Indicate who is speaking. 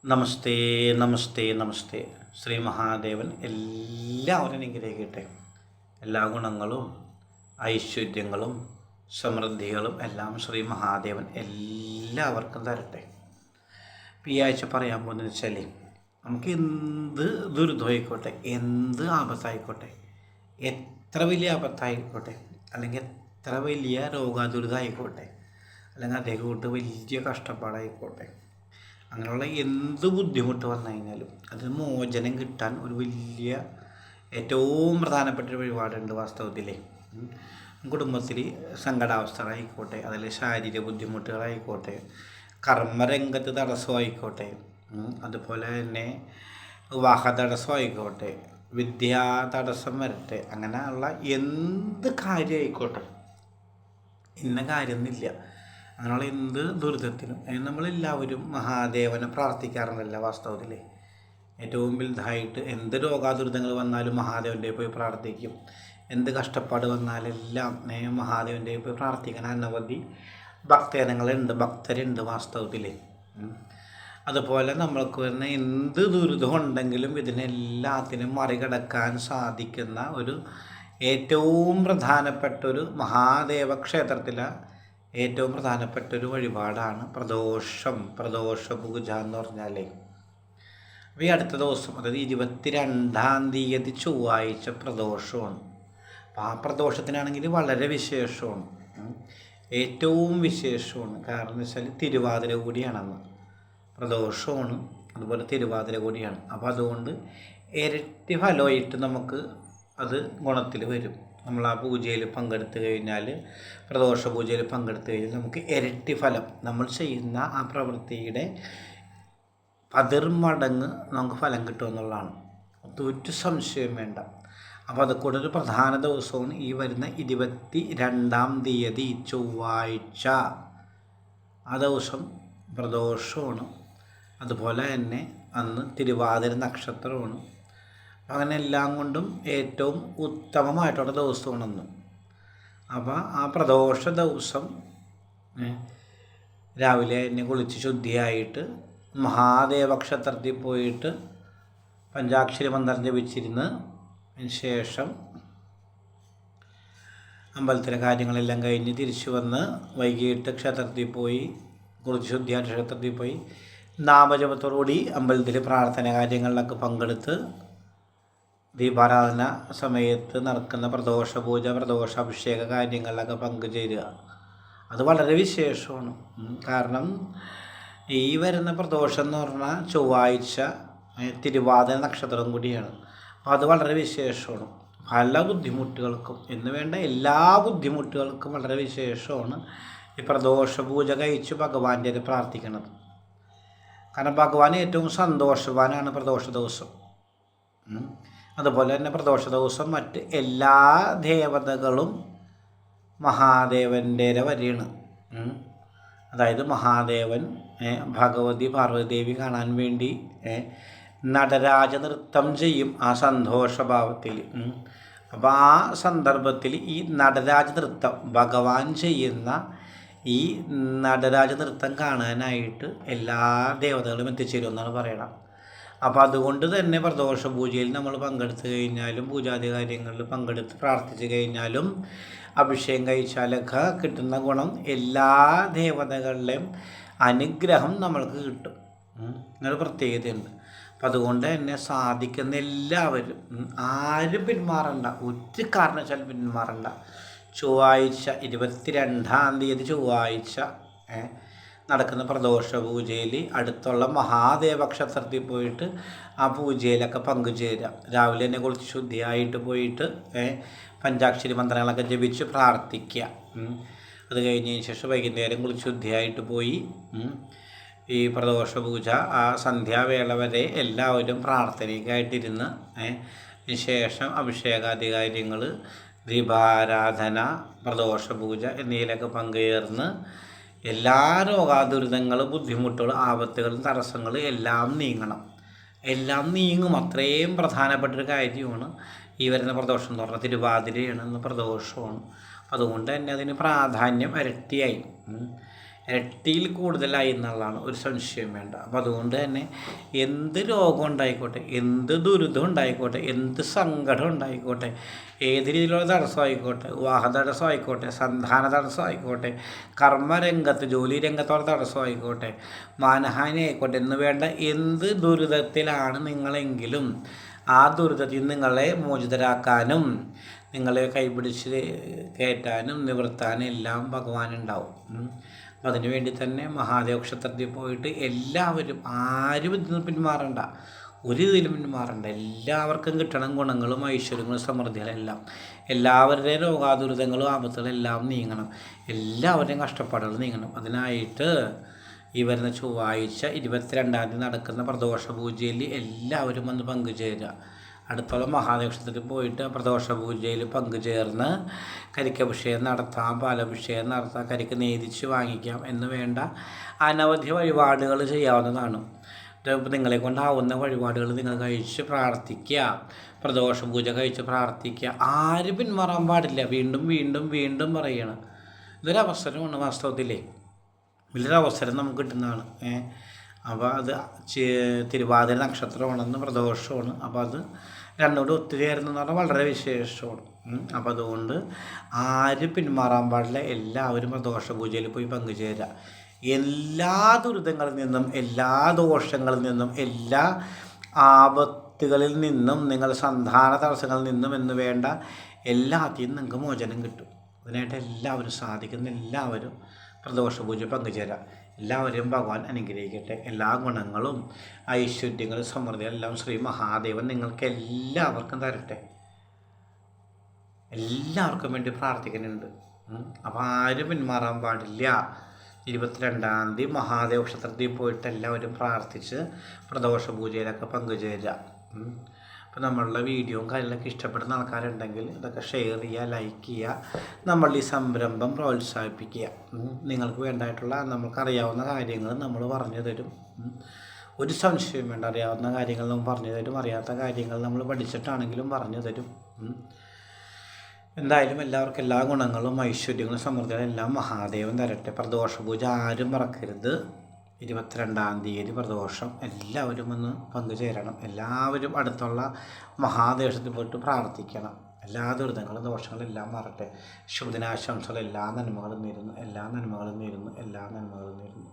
Speaker 1: നമസ്തേ നമസ്തേ നമസ്തേ. ശ്രീ മഹാദേവൻ എല്ലാവരും അനുഗ്രഹിക്കട്ടെ. എല്ലാ ഗുണങ്ങളും ഐശ്വര്യങ്ങളും സമൃദ്ധികളും എല്ലാം ശ്രീ മഹാദേവൻ എല്ലാവർക്കും തരട്ടെ. ഈ ആഴ്ച പറയാൻ പോകുന്നത് വെച്ചാൽ, നമുക്ക് എന്ത് ദുരിതമായിക്കോട്ടെ, എന്ത് ആപത്തായിക്കോട്ടെ, എത്ര വലിയ ആപത്തായിക്കോട്ടെ, അല്ലെങ്കിൽ എത്ര വലിയ രോഗാതുരിതമായിക്കോട്ടെ, അല്ലെങ്കിൽ അതേ കൂട്ട് വലിയ കഷ്ടപ്പാടായിക്കോട്ടെ, അങ്ങനെയുള്ള എന്ത് ബുദ്ധിമുട്ട് വന്നു കഴിഞ്ഞാലും അതിന് മോചനം കിട്ടാൻ ഒരു വലിയ ഏറ്റവും പ്രധാനപ്പെട്ട ഒരു വഴിപാടുണ്ട് വാസ്തവത്തിൽ. കുടുംബത്തിൽ സങ്കടാവസ്ഥകളായിക്കോട്ടെ, അതിൽ ശാരീരിക ബുദ്ധിമുട്ടുകളായിക്കോട്ടെ, കർമ്മരംഗത്ത് തടസ്സമായിക്കോട്ടെ, അതുപോലെ തന്നെ വിവാഹ തടസ്സമായിക്കോട്ടെ, വിദ്യാ തടസ്സം വരട്ടെ, അങ്ങനെയുള്ള എന്ത് കാര്യമായിക്കോട്ടെ, ഇന്ന കാര്യമൊന്നുമില്ല, അങ്ങനെയുള്ള എന്ത് ദുരിതത്തിനും നമ്മളെല്ലാവരും മഹാദേവനെ പ്രാർത്ഥിക്കാറുണ്ടല്ല വാസ്തവത്തിൽ. ഏറ്റവും വലുതായിട്ട് എന്ത് രോഗാദുരിതങ്ങൾ വന്നാലും മഹാദേവൻ്റെ പോയി പ്രാർത്ഥിക്കും. എന്ത് കഷ്ടപ്പാട് വന്നാലെല്ലാം മഹാദേവൻ്റെ പോയി പ്രാർത്ഥിക്കാൻ അനവധി ഭക്തരുണ്ട് വാസ്തവത്തിൽ. അതുപോലെ നമ്മൾക്ക് വരുന്ന എന്ത് ദുരിതം ഉണ്ടെങ്കിലും ഇതിനെല്ലാത്തിനും മറികടക്കാൻ സാധിക്കുന്ന ഒരു ഏറ്റവും പ്രധാനപ്പെട്ട ഒരു മഹാദേവ ക്ഷേത്രത്തിലെ ഏറ്റവും പ്രധാനപ്പെട്ട ഒരു വഴിപാടാണ് പ്രദോഷ പൂജ എന്ന് പറഞ്ഞാൽ. അപ്പോൾ ഈ അടുത്ത ദിവസം, അതായത് 22-ാം തീയതി ചൊവ്വാഴ്ച പ്രദോഷമാണ്. അപ്പോൾ ആ പ്രദോഷത്തിനാണെങ്കിൽ വളരെ വിശേഷമാണ്, ഏറ്റവും വിശേഷമാണ്. കാരണം എന്ന് വെച്ചാൽ തിരുവാതിര കൂടിയാണെന്ന്. പ്രദോഷമാണ്, അതുപോലെ തിരുവാതിര കൂടിയാണ്. അപ്പോൾ അതുകൊണ്ട് ഇരട്ടി ഫലമായിട്ട് നമുക്ക് അത് ഗുണത്തിൽ വരും. നമ്മൾ ആ പൂജയിൽ പങ്കെടുത്തു കഴിഞ്ഞാൽ, പ്രദോഷ പൂജയിൽ പങ്കെടുത്തു കഴിഞ്ഞാൽ നമുക്ക് ഇരട്ടി ഫലം, നമ്മൾ ചെയ്യുന്ന ആ പ്രവൃത്തിയുടെ 10 മടങ്ങ് നമുക്ക് ഫലം കിട്ടുമെന്നുള്ളതാണ്. ഒരു സംശയം വേണ്ട. അപ്പോൾ അത് കൂടെ ഒരു പ്രധാന ദിവസമാണ് ഈ വരുന്ന 22-ാം തീയതി ചൊവ്വാഴ്ച. ആ ദിവസം പ്രദോഷമാണ്, അതുപോലെ തന്നെ അന്ന് തിരുവാതിര നക്ഷത്രമാണ്. അങ്ങനെ എല്ലാം കൊണ്ടും ഏറ്റവും ഉത്തമമായിട്ടുള്ള ദിവസമാണെന്ന്. അപ്പോൾ ആ പ്രദോഷ ദിവസം രാവിലെ തന്നെ കുളിച്ച് ശുദ്ധിയായിട്ട് മഹാദേവ ക്ഷേത്രത്തിൽ പോയിട്ട് പഞ്ചാക്ഷരി മന്ത്രം ജപിച്ചിരുന്ന് ശേഷം അമ്പലത്തിലെ കാര്യങ്ങളെല്ലാം കഴിഞ്ഞ് തിരിച്ചു വന്ന് വൈകിട്ട് ക്ഷേത്രത്തിൽ പോയി, കുളിച്ച് ശുദ്ധിയായിട്ട് ക്ഷേത്രത്തിൽ പോയി നാമജപത്തോടുകൂടി അമ്പലത്തിൽ പ്രാർത്ഥന കാര്യങ്ങളിലൊക്കെ പങ്കെടുത്ത് ദീപാരാധന സമയത്ത് നടക്കുന്ന പ്രദോഷ പൂജ, പ്രദോഷാഭിഷേക കാര്യങ്ങളിലൊക്കെ പങ്കുചേരുക. അത് വളരെ വിശേഷമാണ്. കാരണം ഈ വരുന്ന പ്രദോഷം എന്ന് പറഞ്ഞാൽ ചൊവ്വാഴ്ച തിരുവാതിര നക്ഷത്രം കൂടിയാണ്. അപ്പോൾ അത് വളരെ വിശേഷമാണ്. പല ബുദ്ധിമുട്ടുകൾക്കും എന്ന് വേണ്ട എല്ലാ ബുദ്ധിമുട്ടുകൾക്കും വളരെ വിശേഷമാണ് ഈ പ്രദോഷ പൂജ കഴിച്ച് ഭഗവാന്റെ പ്രാർത്ഥിക്കുന്നത്. കാരണം ഭഗവാൻ ഏറ്റവും സന്തോഷവാനാണ് പ്രദോഷ ദിവസം. അതുപോലെ തന്നെ പ്രദോഷ ദിവസം മറ്റ് എല്ലാ ദേവതകളും മഹാദേവൻ്റെ വരെയാണ്. അതായത് മഹാദേവൻ ഭഗവതി പാർവതീദേവി കാണാൻ വേണ്ടി നടരാജ നൃത്തം ചെയ്യും ആ സന്തോഷഭാവത്തിൽ. അപ്പോൾ ആ സന്ദർഭത്തിൽ ഈ നടരാജ നൃത്തം ഭഗവാൻ ചെയ്യുന്ന ഈ നടരാജ നൃത്തം കാണാനായിട്ട് എല്ലാ ദേവതകളും എത്തിച്ചേരുമെന്നാണ് പറയണം. അപ്പോൾ അതുകൊണ്ട് തന്നെ പ്രദോഷ പൂജയിൽ നമ്മൾ പങ്കെടുത്തു കഴിഞ്ഞാലും, പൂജാതി കാര്യങ്ങളിൽ പങ്കെടുത്ത് പ്രാർത്ഥിച്ചു കഴിഞ്ഞാലും, അഭിഷേകം കഴിച്ചാലൊക്കെ കിട്ടുന്ന ഗുണം എല്ലാ ദേവതകളുടെയും അനുഗ്രഹം നമ്മൾക്ക് കിട്ടും. എന്നൊരു പ്രത്യേകതയുണ്ട്. അപ്പം അതുകൊണ്ട് തന്നെ സാധിക്കുന്ന എല്ലാവരും ആരും പിന്മാറണ്ട, ഒരു കാരണവശാലും പിന്മാറണ്ട. ചൊവ്വാഴ്ച 22-ാം തീയതി ചൊവ്വാഴ്ച നടക്കുന്ന പ്രദോഷ പൂജയിൽ അടുത്തുള്ള മഹാദേവ ക്ഷേത്രത്തിൽ പോയിട്ട് ആ പൂജയിലൊക്കെ പങ്കുചേരാം. രാവിലെ തന്നെ കുളിച്ച് ശുദ്ധിയായിട്ട് പോയിട്ട് പഞ്ചാക്ഷരി മന്ത്രങ്ങളൊക്കെ ജപിച്ച് പ്രാർത്ഥിക്കുക. അത് കഴിഞ്ഞതിന് ശേഷം വൈകുന്നേരം കുളിച്ച് ശുദ്ധിയായിട്ട് പോയി ഈ പ്രദോഷ പൂജ ആ സന്ധ്യാവേള വരെ എല്ലാവരും പ്രാർത്ഥനയ്ക്കായിട്ടിരുന്ന് ശേഷം അഭിഷേകാദി കാര്യങ്ങൾ, ദീപാരാധന, പ്രദോഷ പൂജ എന്നിവയിലൊക്കെ പങ്കുചേർന്ന് എല്ലാ രോഗാദുരിതങ്ങളും, ബുദ്ധിമുട്ടുകളും, ആപത്തുകളും, തടസ്സങ്ങളും എല്ലാം നീങ്ങണം. എല്ലാം നീങ്ങും. അത്രയും പ്രധാനപ്പെട്ടൊരു കാര്യമാണ് ഈ വരുന്ന പ്രദോഷം എന്ന് പറഞ്ഞാൽ. തിരുവാതിരയാണ് പ്രദോഷമാണ്. അതുകൊണ്ട് തന്നെ അതിന് പ്രാധാന്യം ഇരട്ടിയായി. ഇരട്ടിയിൽ കൂടുതലായി എന്നുള്ളതാണ്, ഒരു സംശയം വേണ്ട. അപ്പോൾ അതുകൊണ്ട് തന്നെ എന്ത് രോഗം ഉണ്ടായിക്കോട്ടെ, എന്ത് ദുരിതം ഉണ്ടായിക്കോട്ടെ, എന്ത് സങ്കടം ഉണ്ടായിക്കോട്ടെ, ഏത് രീതിയിലുള്ള തടസ്സമായിക്കോട്ടെ, വിവാഹ തടസ്സമായിക്കോട്ടെ, സന്താന തടസ്സമായിക്കോട്ടെ, കർമ്മരംഗത്ത് ജോലി രംഗത്തുള്ള തടസ്സമായിക്കോട്ടെ, മാനഹാനി ആയിക്കോട്ടെ എന്ന് വേണ്ട എന്ത് ദുരിതത്തിലാണ് നിങ്ങളെങ്കിലും ആ ദുരിതത്തിൽ നിങ്ങളെ മോചിതരാക്കാനും നിങ്ങളെ കൈപിടിച്ച് കയറ്റാനും നിവർത്താനും എല്ലാം ഭഗവാനുണ്ടാവും. അപ്പം അതിനു വേണ്ടി തന്നെ മഹാദേവ ക്ഷേത്രത്തിൽ പോയിട്ട് എല്ലാവരും ആരും ഇതിൽ പിന്മാറണ്ട, ഒരു ഇതിലും പിന്മാറണ്ട. എല്ലാവർക്കും കിട്ടണം ഗുണങ്ങളും ഐശ്വര്യങ്ങളും സമൃദ്ധികളെല്ലാം. എല്ലാവരുടെയും രോഗാദുരിതങ്ങളും ആപത്തുകളും എല്ലാം നീങ്ങണം, എല്ലാവരുടെയും കഷ്ടപ്പാടുകൾ നീങ്ങണം. അതിനായിട്ട് ഈ വരുന്ന ചൊവ്വാഴ്ച 22-ാം തീയതി നടക്കുന്ന പ്രദോഷ പൂജയിൽ എല്ലാവരും വന്ന് പങ്കുചേരുക. അടുത്തുള്ള മഹാദേവ ക്ഷേത്രത്തിൽ പോയിട്ട് പ്രദോഷ പൂജയിൽ പങ്കുചേർന്ന് കരിക്കഭിഷേകം നടത്താം, പാലഭിഷേകം നടത്താം, കരിക്ക് നേദിച്ച് വാങ്ങിക്കാം എന്ന് വേണ്ട അനവധി വഴിപാടുകൾ ചെയ്യാവുന്നതാണ്. നിങ്ങളെ കൊണ്ടാവുന്ന വഴിപാടുകൾ നിങ്ങൾ കഴിച്ച് പ്രാർത്ഥിക്കുക, പ്രദോഷ പൂജ കഴിച്ച് പ്രാർത്ഥിക്കുക. ആരും പിന്മാറാൻ പാടില്ല. വീണ്ടും വീണ്ടും വീണ്ടും പറയണം. ഇതൊരവസരമാണ്, വാസ്തവത്തിലേ വലിയൊരവസരം നമുക്ക് കിട്ടുന്നതാണ്. അപ്പോൾ അത് തിരുവാതിര നക്ഷത്രമാണെന്ന് പ്രദോഷമാണ്. അപ്പോൾ അത് രണ്ടും കൂടി ഒത്തുചേരുന്നതെന്ന് പറഞ്ഞാൽ വളരെ വിശേഷമാണ്. അപ്പോൾ അതുകൊണ്ട് ആരും പിന്മാറാൻ പാടില്ല. എല്ലാവരും പ്രദോഷ പൂജയിൽ പോയി പങ്കുചേരുക. എല്ലാ ദുരിതങ്ങളിൽ നിന്നും, എല്ലാ ദോഷങ്ങളിൽ നിന്നും, എല്ലാ ആപത്തുകളിൽ നിന്നും, നിങ്ങളുടെ സന്താന തടസ്സങ്ങളിൽ നിന്നും എന്ന് വേണ്ട എല്ലാത്തിനും നിങ്ങൾക്ക് മോചനം കിട്ടും. അതിനായിട്ട് എല്ലാവരും സാധിക്കുന്ന എല്ലാവരും പ്രദോഷ പൂജ പങ്കുചേരാം. എല്ലാവരെയും ഭഗവാൻ അനുഗ്രഹിക്കട്ടെ. എല്ലാ ഗുണങ്ങളും ഐശ്വര്യങ്ങളും സമൃദ്ധിയും എല്ലാം ശ്രീ മഹാദേവൻ നിങ്ങൾക്ക് എല്ലാവർക്കും തരട്ടെ. എല്ലാവർക്കും വേണ്ടി പ്രാർത്ഥിക്കുന്നുണ്ട്. അപ്പോൾ ആരും പിന്മാറാൻ പാടില്ല. 22-ാം തീയതി മഹാദേവ ക്ഷേത്രത്തിൽ പോയിട്ട് എല്ലാവരും പ്രാർത്ഥിച്ച് പ്രദോഷ പൂജയിലൊക്കെ പങ്കുചേരുക. അപ്പോൾ നമ്മളുടെ വീഡിയോയും കാര്യങ്ങളൊക്കെ ഇഷ്ടപ്പെടുന്ന ആൾക്കാരുണ്ടെങ്കിൽ ഇതൊക്കെ ഷെയർ ചെയ്യുക, ലൈക്ക് ചെയ്യുക, നമ്മളുടെ ഈ സംരംഭം പ്രോത്സാഹിപ്പിക്കുക. നിങ്ങൾക്ക് വേണ്ടതായിട്ടുള്ള നമുക്കറിയാവുന്ന കാര്യങ്ങൾ നമ്മൾ പറഞ്ഞു തരും. ഒരു സംശയം വേണ്ട, അറിയാവുന്ന കാര്യങ്ങൾ നമ്മൾ പറഞ്ഞു തരും, അറിയാത്ത കാര്യങ്ങൾ നമ്മൾ പഠിച്ചിട്ടാണെങ്കിലും പറഞ്ഞു തരും. എന്തായാലും എല്ലാവർക്കും എല്ലാ ഗുണങ്ങളും ഐശ്വര്യങ്ങളും സമൃദ്ധികളും എല്ലാം മഹാദേവൻ തരട്ടെ. പ്രദോഷ പൂജ ആരും മറക്കരുത്. 22-ാം തീയതി പ്രദോഷം എല്ലാവരും ഒന്ന് പങ്കുചേരണം. എല്ലാവരും അടുത്തുള്ള മഹാദേവത്തിൽ പോയിട്ട് പ്രാർത്ഥിക്കണം. എല്ലാ ദുരിതങ്ങളും ദോഷങ്ങളും എല്ലാം മാറട്ടെ. ശുഭദിനാശംസകൾ എല്ലാ നന്മകളും നേരുന്നു, എല്ലാ നന്മകളും നേരുന്നു, എല്ലാ നന്മകളും നേരുന്നു.